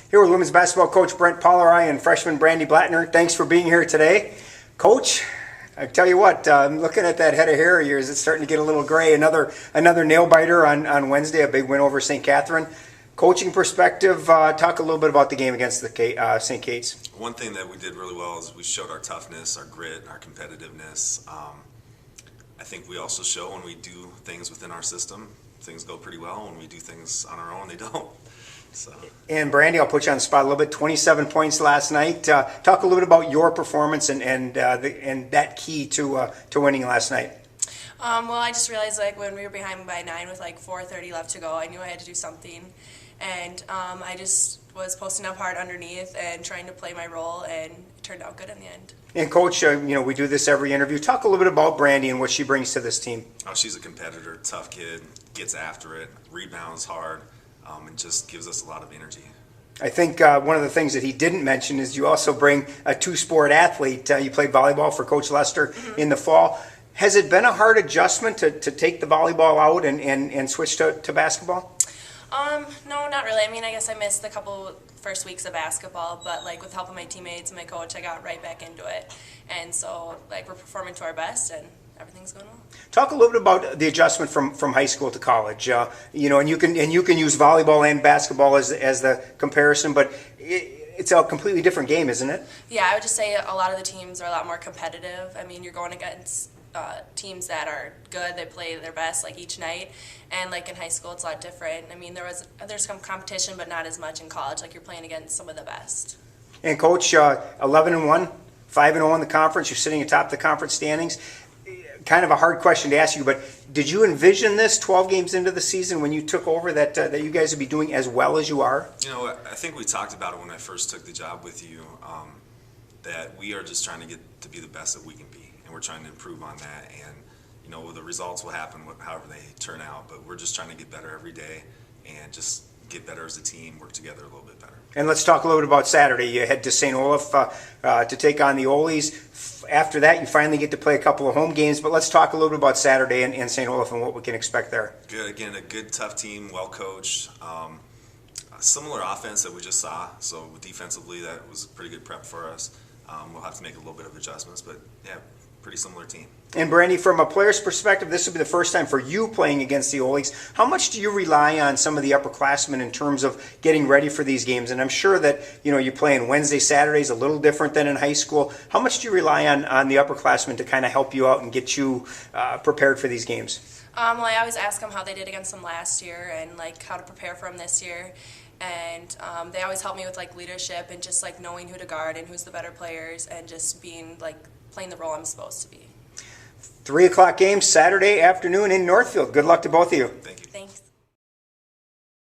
Here with women's basketball coach Pollari and freshman Brandi Blattner. Thanks for being here today. Coach, I tell you what, I'm looking at that head of hair of yours. It's starting to get a little gray. Another nail biter on Wednesday, a big win over St. Catherine. Coaching perspective, talk a little bit about the game against the St. Kate's. One thing that we did really well is we showed our toughness, our grit, our competitiveness. I think we also show when we do things within our system, things go pretty well. When we do things on our own, they don't. So. And Brandi, I'll put you on the spot a little bit. 27 points last night. Talk a little bit about your performance and that key to winning last night. Well, I just realized when we were behind by 9 with 4:30 left to go, I knew I had to do something, and I just was posting up hard underneath and trying to play my role, and it turned out good in the end. And Coach, we do this every interview. Talk a little bit about Brandi and what she brings to this team. Oh, she's a competitor, tough kid, gets after it, rebounds hard, and just gives us a lot of energy. I think one of the things that he didn't mention is you also bring a two-sport athlete. You played volleyball for Coach Lester in the fall. Has it been a hard adjustment to take the volleyball out and switch to basketball? No, not really. I mean, I guess I missed the couple first weeks of basketball, but with help of my teammates and my coach, I got right back into it. And so we're performing to our best, and everything's going well. Talk a little bit about the adjustment from high school to college. And you can use volleyball and basketball as the comparison, but it's a completely different game, isn't it? Yeah, I would just say a lot of the teams are a lot more competitive. I mean, you're going against teams that are good, they play their best each night, and in high school it's a lot different. I mean, there's some competition, but not as much in college. You're playing against some of the best. And Coach, 11-1, 5-0 in the conference. You're sitting atop the conference standings. Kind of a hard question to ask you, but did you envision this 12 games into the season when you took over that you guys would be doing as well as you are? I think we talked about it when I first took the job with you, that we are just trying to get to be the best that we can be, and we're trying to improve on that. And the results will happen however they turn out, but we're just trying to get better every day and just get better as a team, work together a little bit better. And let's talk a little bit about Saturday. You head to St. Olaf to take on the Olies. After that, you finally get to play a couple of home games, but let's talk a little bit about Saturday in St. Olaf and what we can expect there. Good. Again, a good, tough team, well coached. A similar offense that we just saw, so defensively that was a pretty good prep for us. We'll have to make a little bit of adjustments, but yeah, pretty similar team. And Brandi, from a player's perspective, this will be the first time for you playing against the Olies. How much do you rely on some of the upperclassmen in terms of getting ready for these games? And I'm sure that you play on Wednesday, Saturdays, a little different than in high school. How much do you rely on the upperclassmen to kind of help you out and get you prepared for these games? Well, I always ask them how they did against them last year and how to prepare for them this year. And they always help me with leadership and just knowing who to guard and who's the better players and just being playing the role I'm supposed to be. 3 o'clock game Saturday afternoon in Northfield. Good luck to both of you. Thank you.